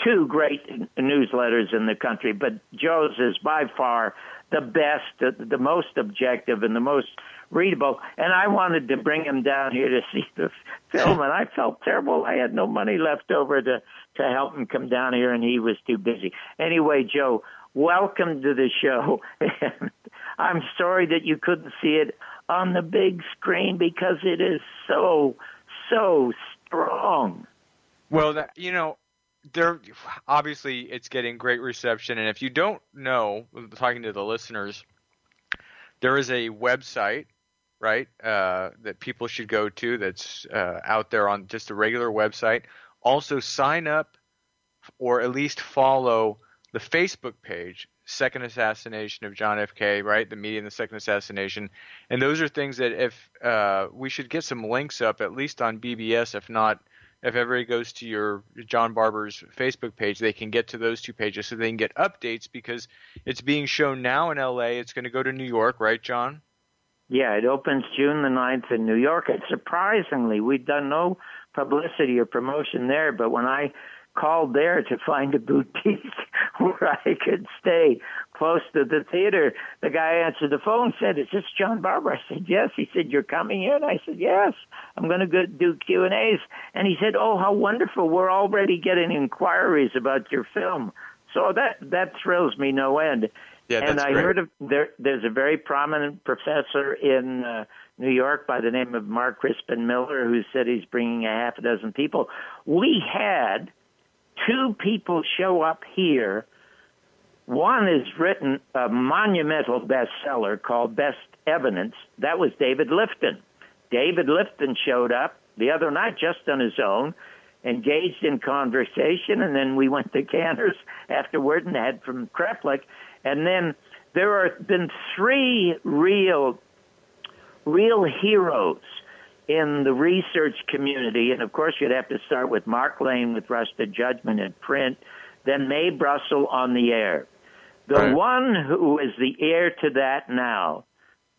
two great newsletters in the country, but Joe's is by far the best, the most objective, and the most readable. And I wanted to bring him down here to see the film, and I felt terrible. I had no money left over to help him come down here, and he was too busy. Anyway, Joe, welcome to the show. And I'm sorry that you couldn't see it on the big screen because it is so strong. Well, there obviously it's getting great reception, and if you don't know, talking to the listeners, there is a website, right, that people should go to that's out there on just a regular website. Also sign up or at least follow the Facebook page, Second Assassination of John F. K., right, the media and the Second Assassination. And those are things that if we should get some links up, at least on BBS, if not, if everybody goes to your John Barbour's Facebook page, they can get to those two pages so they can get updates because it's being shown now in L.A. It's going to go to New York, right, John? Yeah, it opens June the 9th in New York. And surprisingly, we've done no publicity or promotion there, but when I called there to find a boutique where I could stay close to the theater, the guy answered the phone, said, "Is this John Barbour?" I said, "Yes." He said, "You're coming here?" And I said, "Yes, I'm going to go do Q&As. And he said, "Oh, how wonderful. We're already getting inquiries about your film." So that thrills me no end. Yeah, and that's I great. heard of there's a very prominent professor in New York by the name of Mark Crispin Miller who said he's bringing a half a dozen people. We had 2 people show up here. One has written a monumental bestseller called Best Evidence. That was David Lifton. David Lifton showed up the other night just on his own, engaged in conversation, and then we went to Cantor's afterward and had from Kreplik. And then there have been 3 real heroes in the research community, and of course you'd have to start with Mark Lane with Rusted Judgment in print, then Mae Brussel on the air. The one who is the heir to that now,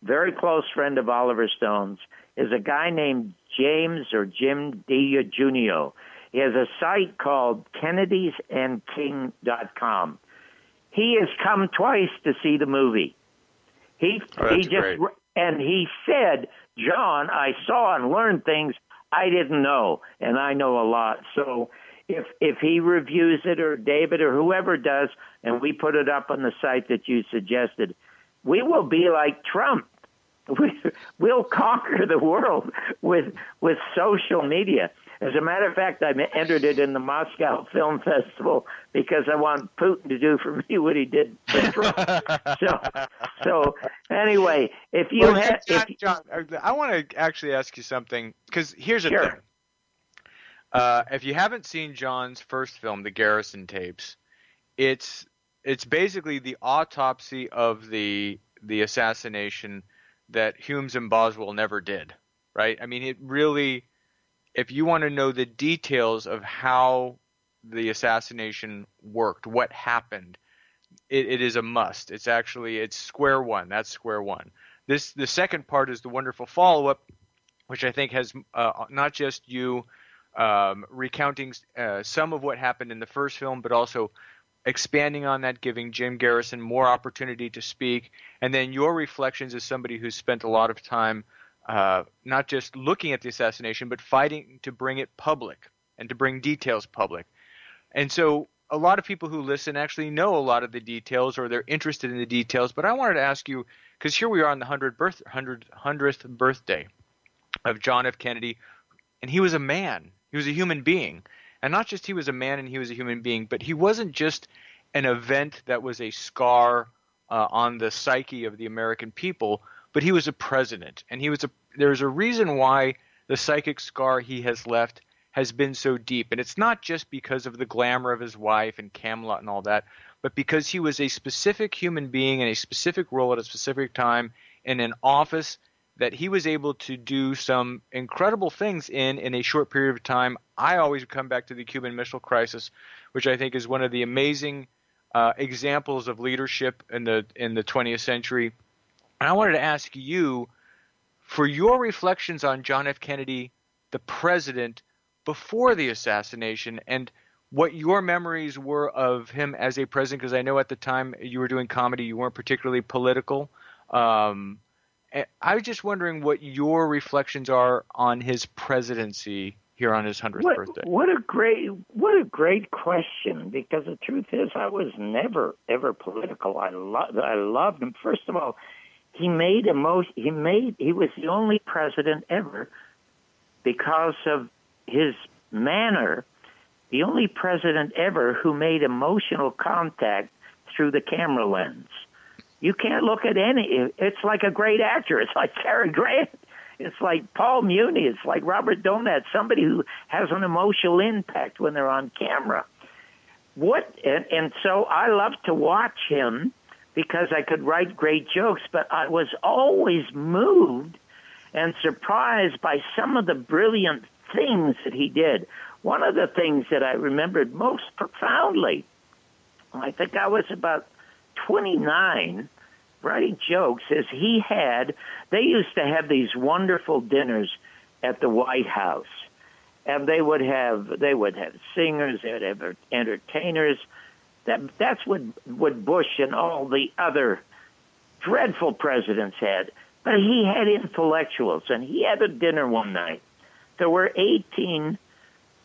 very close friend of Oliver Stone's, is a guy named James or Jim DiGiunio. He has a site called kennedysandking.com. He has come twice to see the movie. He said, "John, I saw and learned things I didn't know, and I know a lot." So if he reviews it or David or whoever does, and we put it up on the site that you suggested, we will be like Trump. We'll conquer the world with social media. As a matter of fact, I entered it in the Moscow Film Festival because I want Putin to do for me what he did for Trump. So anyway, if you John, I want to actually ask you something, because here's the thing. If you haven't seen John's first film, The Garrison Tapes, it's basically the autopsy of the assassination that Humes and Boswell never did, right? I mean, it really, if you want to know the details of how the assassination worked, what happened, it is a must. It's square one. That's square one. The second part is the wonderful follow-up, which I think has not just you recounting some of what happened in the first film, but also expanding on that, giving Jim Garrison more opportunity to speak, and then your reflections as somebody who's spent a lot of time not just looking at the assassination, but fighting to bring it public and to bring details public. And so a lot of people who listen actually know a lot of the details, or they're interested in the details, but I wanted to ask you, because here we are on the 100th birthday of John F. Kennedy, and he was a man. He was a human being. And not just he was a man and he was a human being, but he wasn't just an event that was a scar on the psyche of the American people, but he was a president. And there's a reason why the psychic scar he has left has been so deep. And it's not just because of the glamour of his wife and Camelot and all that, but because he was a specific human being in a specific role at a specific time in an office that he was able to do some incredible things in a short period of time. I always come back to the Cuban Missile Crisis, which I think is one of the amazing examples of leadership in the 20th century. And I wanted to ask you, for your reflections on John F. Kennedy, the president, before the assassination, and what your memories were of him as a president, because I know at the time you were doing comedy, you weren't particularly political. I was just wondering what your reflections are on his presidency here on his 100th birthday. What a great question, because the truth is I was never ever political. I loved him. First of all, he was the only president ever, because of his manner, the only president ever who made emotional contact through the camera lens. You can't look at it's like a great actor. It's like Cary Grant. It's like Paul Muni. It's like Robert Donat, somebody who has an emotional impact when they're on camera. And so I love to watch him because I could write great jokes, but I was always moved and surprised by some of the brilliant things that he did. One of the things that I remembered most profoundly, I think I was about 29, writing jokes, is they used to have these wonderful dinners at the White House, and they would have singers, they would have entertainers. That's what Bush and all the other dreadful presidents had. But he had intellectuals, and he had a dinner one night. There were 18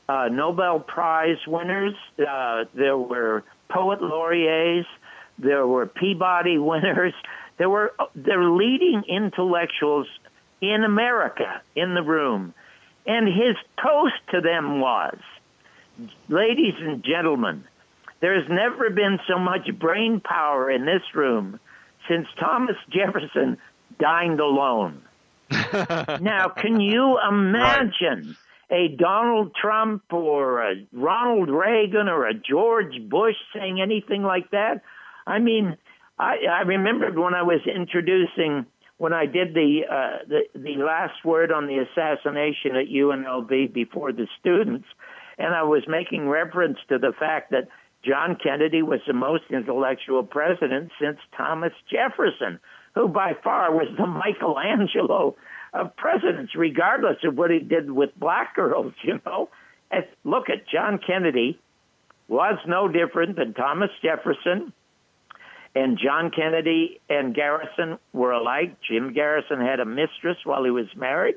Nobel Prize winners. There were poet laureates. There were Peabody winners. There were leading intellectuals in America in the room. And his toast to them was, ladies and gentlemen, there's never been so much brain power in this room since Thomas Jefferson dined alone. Now, can you imagine a Donald Trump or a Ronald Reagan or a George Bush saying anything like that? I mean, I remembered when I was when I did the last word on the assassination at UNLV before the students, and I was making reference to the fact that John Kennedy was the most intellectual president since Thomas Jefferson, who by far was the Michelangelo of presidents, regardless of what he did with black girls, you know. Look at John Kennedy was no different than Thomas Jefferson, and John Kennedy and Garrison were alike. Jim Garrison had a mistress while he was married,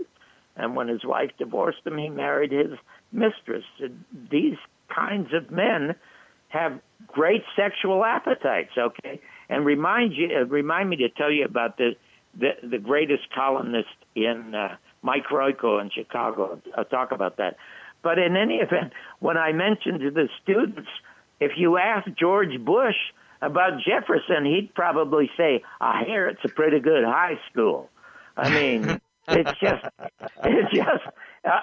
and when his wife divorced him, he married his mistress. These kinds of men have great sexual appetites, okay? And remind me to tell you about the greatest columnist in Mike Royko in Chicago. I'll talk about that. But in any event, when I mentioned to the students, if you ask George Bush about Jefferson, he'd probably say, I hear it's a pretty good high school. I mean, it's just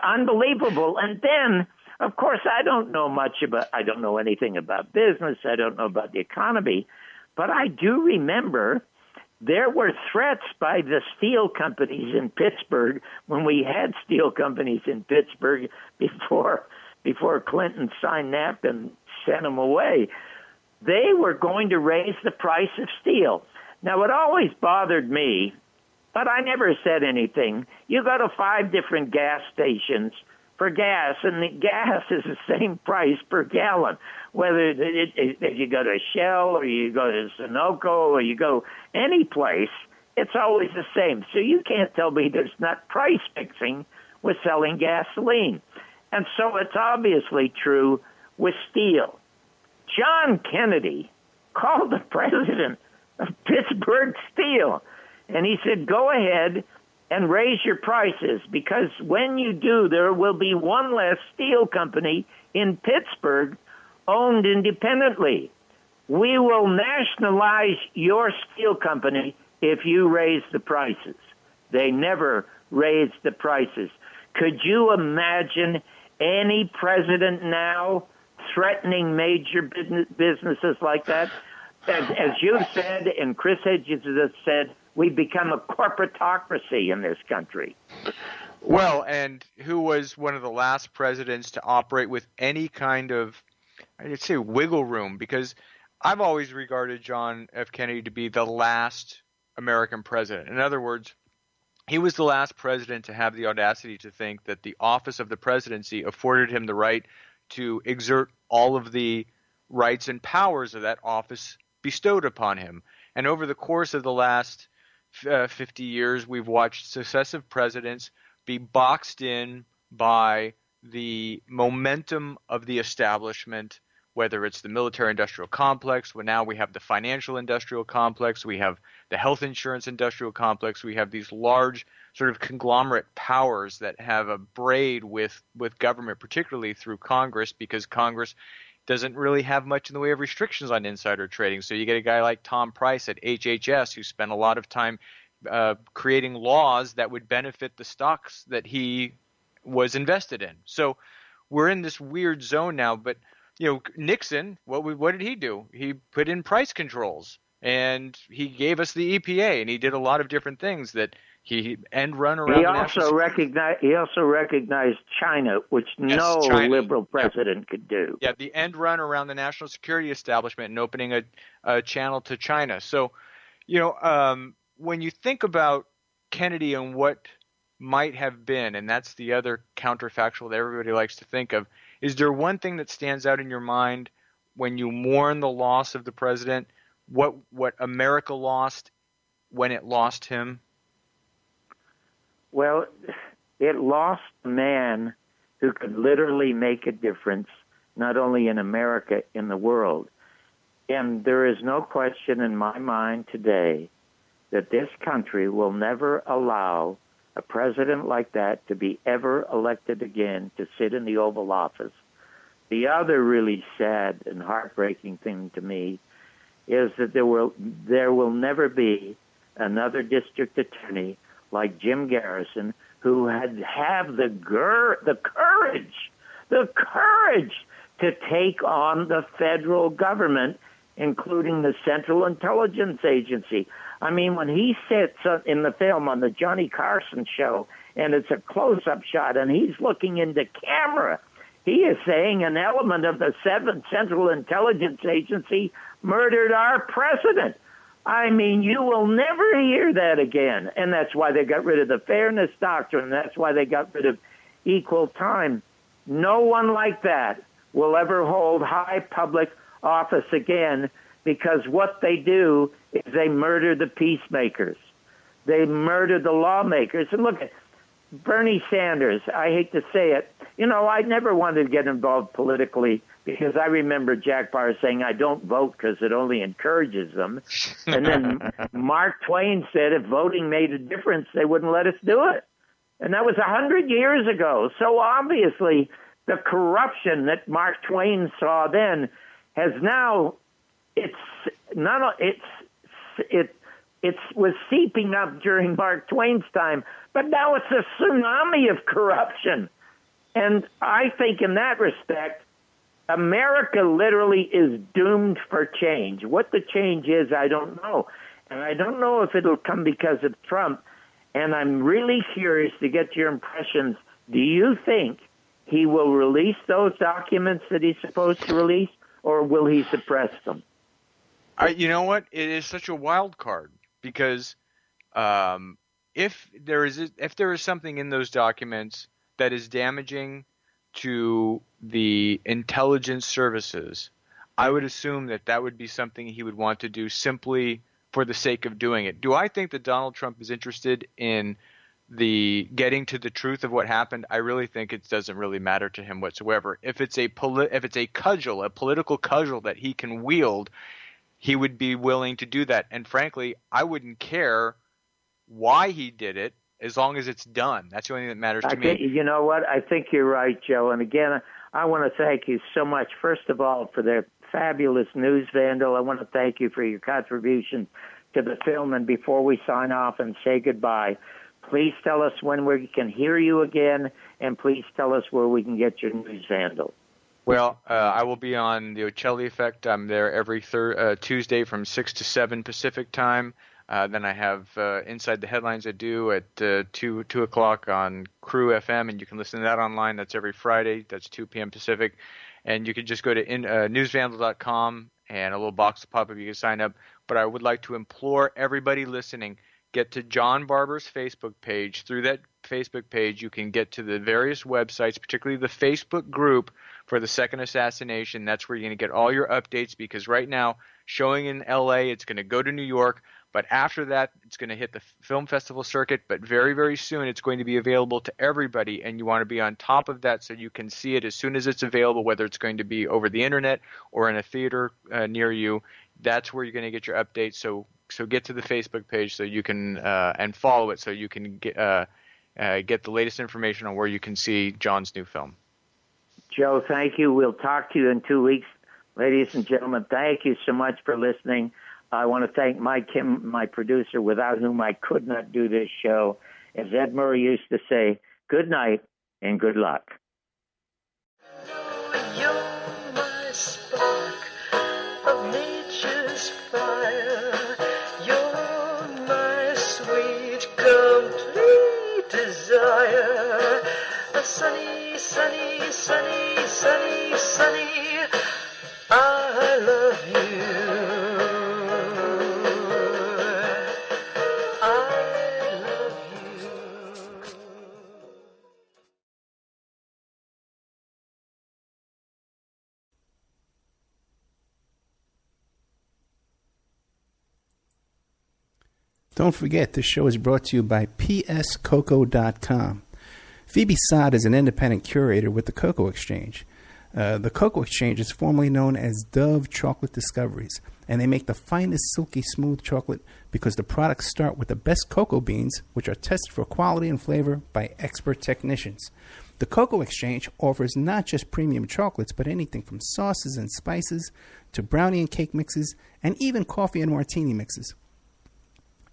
unbelievable. And then, of course, I don't know anything about business. I don't know about the economy. But I do remember there were threats by the steel companies in Pittsburgh when we had steel companies in Pittsburgh before Clinton signed NAFTA and sent them away. They were going to raise the price of steel. Now, it always bothered me, but I never said anything. You go to 5 different gas stations for gas, and the gas is the same price per gallon. Whether if you go to Shell or you go to Sunoco or you go any place, it's always the same. So you can't tell me there's not price fixing with selling gasoline. And so it's obviously true with steel. John Kennedy called the president of Pittsburgh Steel, and he said, go ahead and raise your prices, because when you do, there will be one less steel company in Pittsburgh owned independently. We will nationalize your steel company if you raise the prices. They never raised the prices. Could you imagine any president now threatening major businesses like that? As you said, and Chris Hedges has said, we've become a corporatocracy in this country. Well, and who was one of the last presidents to operate with any kind of, I'd say, wiggle room? Because I've always regarded John F. Kennedy to be the last American president. In other words, he was the last president to have the audacity to think that the office of the presidency afforded him the right to exert all of the rights and powers of that office bestowed upon him. And over the course of the last 50 years, we've watched successive presidents be boxed in by the momentum of the establishment, whether it's the military-industrial complex, well, now we have the financial-industrial complex, we have the health insurance-industrial complex, we have these large sort of conglomerate powers that have a braid with government, particularly through Congress, because Congress doesn't really have much in the way of restrictions on insider trading. So you get a guy like Tom Price at HHS who spent a lot of time creating laws that would benefit the stocks that he was invested in. So we're in this weird zone now. But Nixon, what did he do? He put in price controls, and he gave us the EPA, and he did a lot of different things that he end run around. He also recognized China, which China. Liberal president could do. Yeah, the end run around the national security establishment and opening a channel to China. So, when you think about Kennedy and what might have been, and that's the other counterfactual that everybody likes to think of, is there one thing that stands out in your mind when you mourn the loss of the president? What America lost when it lost him? Well, it lost a man who could literally make a difference, not only in America, in the world. And there is no question in my mind today that this country will never allow a president like that to be ever elected again to sit in the Oval Office. The other really sad and heartbreaking thing to me is that there will never be another district attorney like Jim Garrison, who have the courage to take on the federal government, including the Central Intelligence Agency. I mean, when he sits in the film on the Johnny Carson show, and it's a close-up shot, and he's looking into camera, he is saying an element of the 7th Central Intelligence Agency murdered our president. I mean, you will never hear that again. And that's why they got rid of the fairness doctrine. That's why they got rid of equal time. No one like that will ever hold high public office again, because what they do is they murder the peacemakers. They murder the lawmakers. And look at Bernie Sanders. I hate to say it. I never wanted to get involved politically because I remember Jack Barr saying, I don't vote because it only encourages them. And then Mark Twain said if voting made a difference, they wouldn't let us do it. And that was 100 years ago. So obviously the corruption that Mark Twain saw then has now, it was seeping up during Mark Twain's time, but now it's a tsunami of corruption. And I think in that respect, America literally is doomed for change. What the change is, I don't know. And I don't know if it'll come because of Trump. And I'm really curious to get your impressions. Do you think he will release those documents that he's supposed to release, or will he suppress them? You know what? It is such a wild card because if there is something in those documents that is damaging to the intelligence services, I would assume that would be something he would want to do simply for the sake of doing it. Do I think that Donald Trump is interested in the getting to the truth of what happened? I really think it doesn't really matter to him whatsoever. If it's a political cudgel that he can wield, he would be willing to do that. And frankly, I wouldn't care why he did it as long as it's done. That's the only thing that matters to me. You know what? I think you're right, Joe. And again, I want to thank you so much, first of all, for the fabulous news vandal. I want to thank you for your contribution to the film. And before we sign off and say goodbye, please tell us when we can hear you again, and please tell us where we can get your news vandal. Well, I will be on the Ocelli Effect. I'm there every Tuesday from 6 to 7 Pacific time. Then I have Inside the Headlines I do at 2 o'clock on Crew FM, and you can listen to that online. That's every Friday. That's 2 p.m. Pacific. And you can just go to newsvandal.com, and a little box will pop up. You can sign up. But I would like to implore everybody listening, get to John Barbour's Facebook page. Through that Facebook page, you can get to the various websites, particularly the Facebook group for the second assassination. That's where you're going to get all your updates, because right now, showing in L.A., it's going to go to New York. But after that, it's going to hit the film festival circuit. But very, very soon, it's going to be available to everybody. And you want to be on top of that so you can see it as soon as it's available, whether it's going to be over the internet or in a theater near you. That's where you're going to get your updates. So get to the Facebook page so you can and follow it so you can get the latest information on where you can see John's new film. Joe, thank you. We'll talk to you in 2 weeks. Ladies and gentlemen, thank you so much for listening. I want to thank Mike Kim, my producer, without whom I could not do this show. As Ed Murray used to say, good night and good luck. You're my spark of nature's fire. You're my sweet, complete desire. A sunny, sunny, sunny, sunny, sunny. I love you. Don't forget, this show is brought to you by pscoco.com. Phoebe Sod is an independent curator with the Cocoa Exchange. The Cocoa Exchange is formerly known as Dove Chocolate Discoveries, and they make the finest silky smooth chocolate because the products start with the best cocoa beans, which are tested for quality and flavor by expert technicians. The Cocoa Exchange offers not just premium chocolates, but anything from sauces and spices to brownie and cake mixes, and even coffee and martini mixes.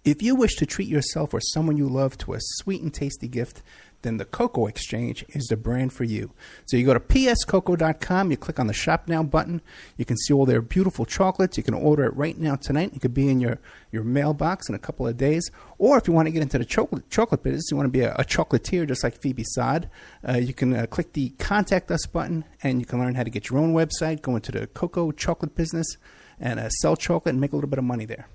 If you wish to treat yourself or someone you love to a sweet and tasty gift, then the Cocoa Exchange is the brand for you. So you go to pscoco.com, you click on the Shop Now button, you can see all their beautiful chocolates. You can order it right now tonight. It could be in your mailbox in a couple of days. Or if you want to get into the chocolate business, you want to be a chocolatier just like Phoebe Sod, you can click the Contact Us button, and you can learn how to get your own website, go into the cocoa chocolate business, and sell chocolate and make a little bit of money there.